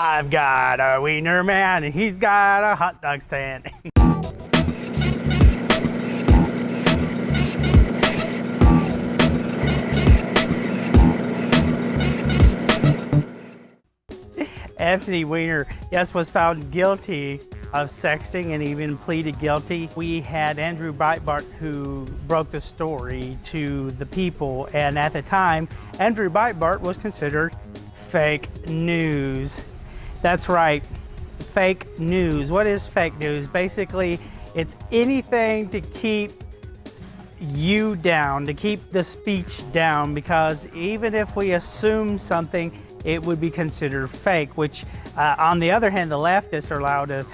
I've got a Weiner man and he's got a hot dog stand. Anthony Weiner, yes, was found guilty of sexting and even pleaded guilty. We had Andrew Breitbart who broke the story to the people, and at the time, Andrew Breitbart was considered fake news. That's right, fake news. What is fake news? Basically, it's anything to keep you down, to keep the speech down, because even if we assume something, it would be considered fake, which on the other hand, the leftists are allowed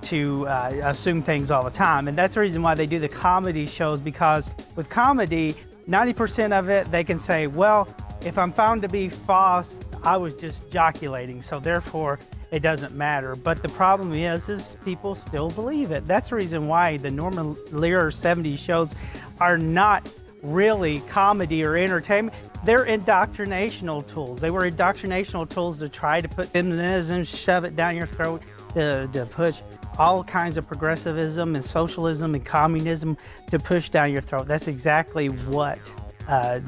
to assume things all the time. And that's the reason why they do the comedy shows, because with comedy, 90% of it, they can say, well, if I'm found to be false, I was just joculating, so therefore it doesn't matter. But the problem is people still believe it. That's the reason why the Norman Lear 70s shows are not really comedy or entertainment. They're indoctrinational tools. They were indoctrinational tools to try to put feminism, shove it down your throat, to push all kinds of progressivism and socialism and communism to push down your throat. That's exactly what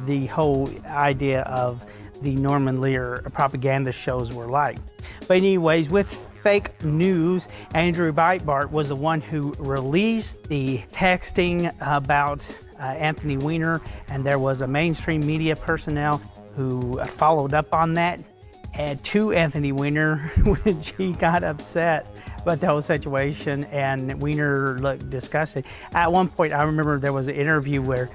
the whole idea of the Norman Lear propaganda shows were like. But anyways, with fake news, Andrew Breitbart was the one who released the texting about Anthony Weiner, and there was a mainstream media personnel who followed up on that and to Anthony Weiner, which he got upset about the whole situation, and Weiner looked disgusted. At one point, I remember there was an interview where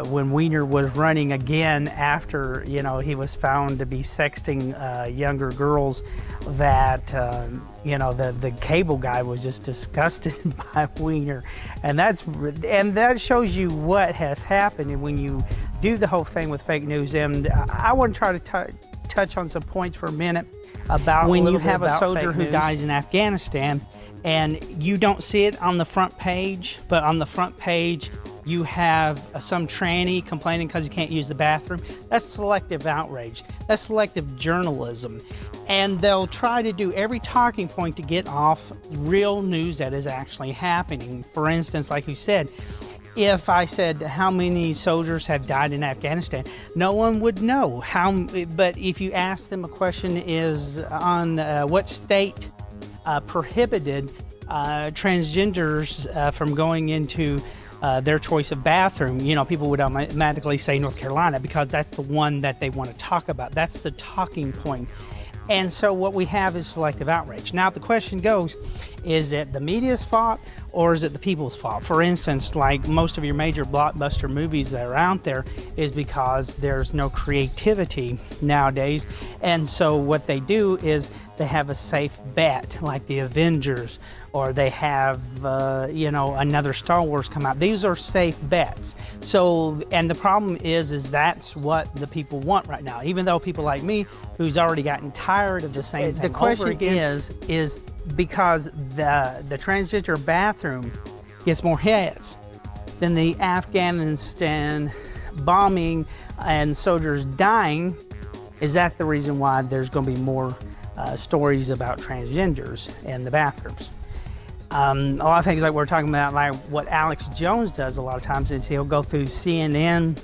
when Weiner was running again after, he was found to be sexting younger girls, that, the cable guy was just disgusted by Weiner. And that shows you what has happened when you do the whole thing with fake news. And I want to try to touch on some points for a minute about when you have a soldier who dies in Afghanistan and you don't see it on the front page, but on the front page you have some tranny complaining because you can't use the bathroom. That's selective outrage. That's selective journalism. And they'll try to do every talking point to get off real news that is actually happening. For instance, like you said, if I said how many soldiers have died in Afghanistan, no one would know. But if you ask them a question is on what state prohibited transgenders from going into their choice of bathroom, people would automatically say North Carolina, because that's the one that they want to talk about. That's the talking point. And so what we have is selective outrage. Now the question goes, is it the media's fault or is it the people's fault? For instance, like most of your major blockbuster movies that are out there is because there's no creativity nowadays. And so what they do is they have a safe bet, like the Avengers, or they have, another Star Wars come out. These are safe bets. So, and the problem is that's what the people want right now. Even though people like me, who's already gotten tired of the same thing. The question is because the transgender bathroom gets more hits than the Afghanistan bombing and soldiers dying, is that the reason why there's going to be more stories about transgenders in the bathrooms? A lot of things like we're talking about, like what Alex Jones does a lot of times, is he'll go through CNN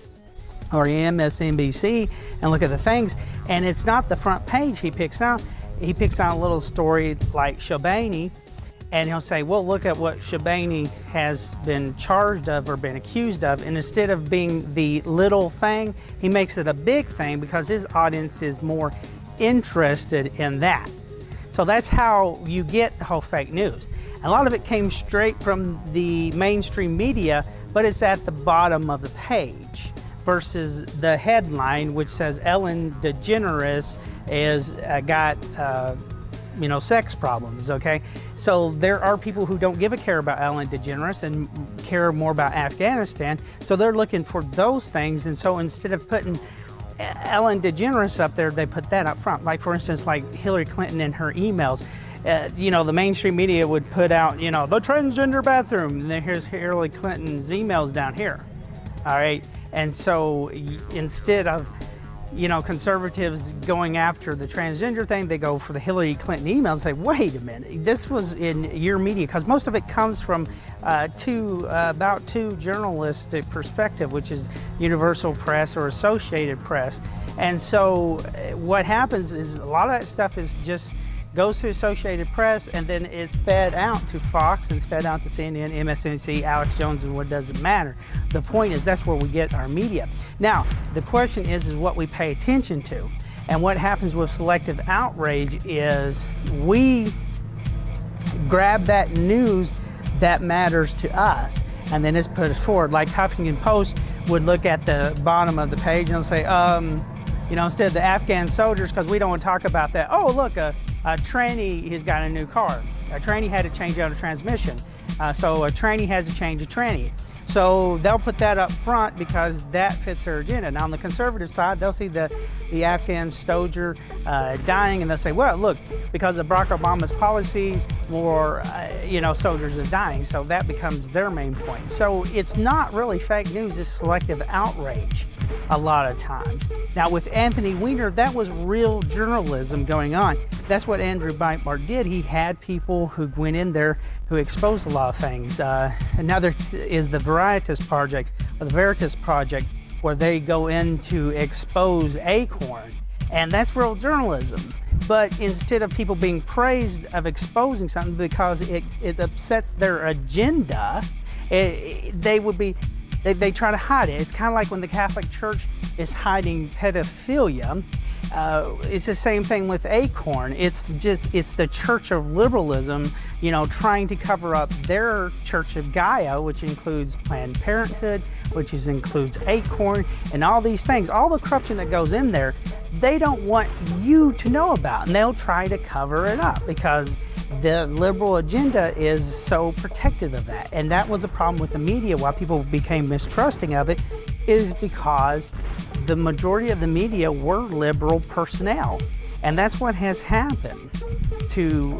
or MSNBC and look at the things, and it's not the front page he picks out. He picks out a little story like Shabani, and he'll say, well, look at what Shabani has been charged of or been accused of, and instead of being the little thing, he makes it a big thing because his audience is more interested in that. So that's how you get the whole fake news. A lot of it came straight from the mainstream media, but it's at the bottom of the page versus the headline, which says Ellen DeGeneres is got sex problems. Okay, so there are people who don't give a care about Ellen DeGeneres and care more about Afghanistan, so they're looking for those things. And so instead of putting Ellen DeGeneres up there, they put that up front. Like for instance, like Hillary Clinton and her emails. The mainstream media would put out, the transgender bathroom, and then here's Hillary Clinton's emails down here. All right, and so instead of conservatives going after the transgender thing, they go for the Hillary Clinton emails and say, wait a minute, this was in your media, because most of it comes from about two journalistic perspective, which is Universal Press or Associated Press. And so what happens is a lot of that stuff is just goes to Associated Press and then is fed out to Fox and it's fed out to CNN, MSNBC, Alex Jones, and what doesn't matter. The point is that's where we get our media. Now, the question is what we pay attention to. And what happens with selective outrage is we grab that news that matters to us and then it's put forward. Like Huffington Post would look at the bottom of the page and say, instead of the Afghan soldiers, because we don't want to talk about that, oh, look, a trainee has got a new car. A trainee had to change out a transmission. So a trainee has to change a trainee. So they'll put that up front because that fits their agenda. Now on the conservative side, they'll see the Afghan soldier dying and they'll say, well, look, because of Barack Obama's policies, more soldiers are dying. So that becomes their main point. So it's not really fake news, it's selective outrage a lot of times. Now with Anthony Weiner, that was real journalism going on. That's what Andrew Breitbart did. He had people who went in there who exposed a lot of things. And now there is the Veritas Project, or the Veritas Project, where they go in to expose Acorn. And that's real journalism. But instead of people being praised of exposing something because it upsets their agenda, they try to hide it. It's kind of like when the Catholic Church is hiding pedophilia. It's the same thing with Acorn. It's the Church of Liberalism, trying to cover up their Church of Gaia, which includes Planned Parenthood, which includes Acorn, and all these things. All the corruption that goes in there, they don't want you to know about, and they'll try to cover it up because the liberal agenda is so protective of that. And that was a problem with the media, why people became mistrusting of it, is because the majority of the media were liberal personnel. And that's what has happened to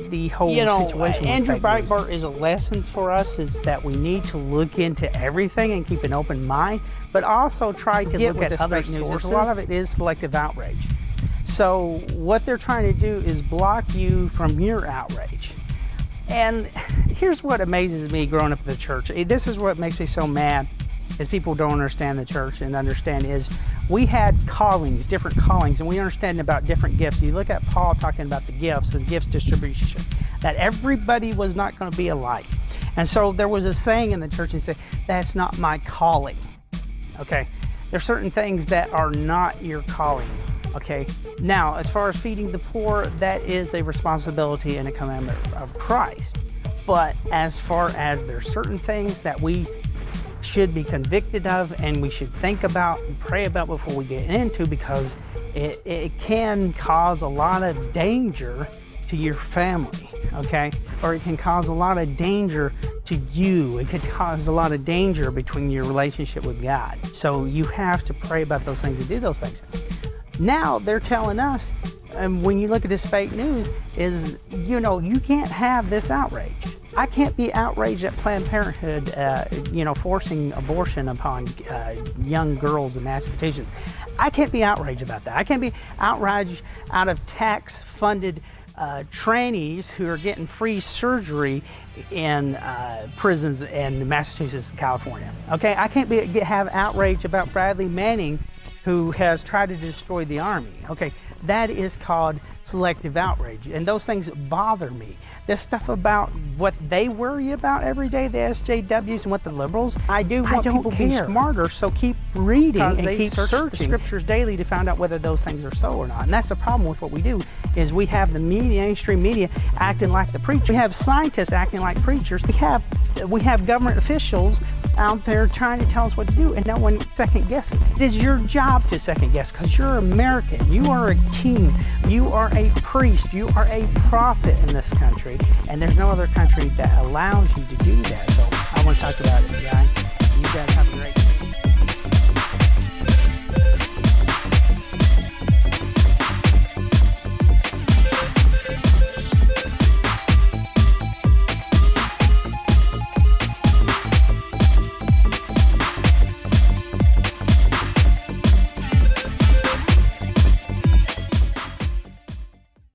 the whole situation. Andrew Breitbart is a lesson for us, is that we need to look into everything and keep an open mind, but also try to look at other sources. A lot of it is selective outrage. So what they're trying to do is block you from your outrage. And here's what amazes me growing up in the church. This is what makes me so mad, is people don't understand the church and understand is we had callings, different callings, and we understand about different gifts. You look at Paul talking about the gifts distribution, that everybody was not going to be alike. And so there was a saying in the church, and say, that's not my calling. Okay, there's certain things that are not your calling. Okay, now as far as feeding the poor, that is a responsibility and a commandment of Christ. But as far as there's certain things that we should be convicted of and we should think about and pray about before we get into, because it can cause a lot of danger to your family, okay? Or it can cause a lot of danger to you. It could cause a lot of danger between your relationship with God. So you have to pray about those things and do those things. Now they're telling us, and when you look at this fake news, is, you can't have this outrage. I can't be outraged at Planned Parenthood, forcing abortion upon young girls in mass institutions. I can't be outraged about that. I can't be outraged out of tax-funded trainees who are getting free surgery in prisons in Massachusetts and California. Okay, I can't have outrage about Bradley Manning, who has tried to destroy the Army. Okay, that is called selective outrage, and those things bother me. This stuff about what they worry about every day, the SJWs and what the liberals, I want people to be smarter, so keep reading and keep searching the scriptures daily to find out whether those things are so or not. And that's the problem with what we do, is we have the media, mainstream media, acting like the preachers. We have scientists acting like preachers. We have government officials out there trying to tell us what to do, and no one second guesses. It is your job to second guess, because you're American. You are a king. You are a priest. You are a prophet in this country, and there's no other country that allows you to do that. So I want to talk about it, guys. You guys have a great day.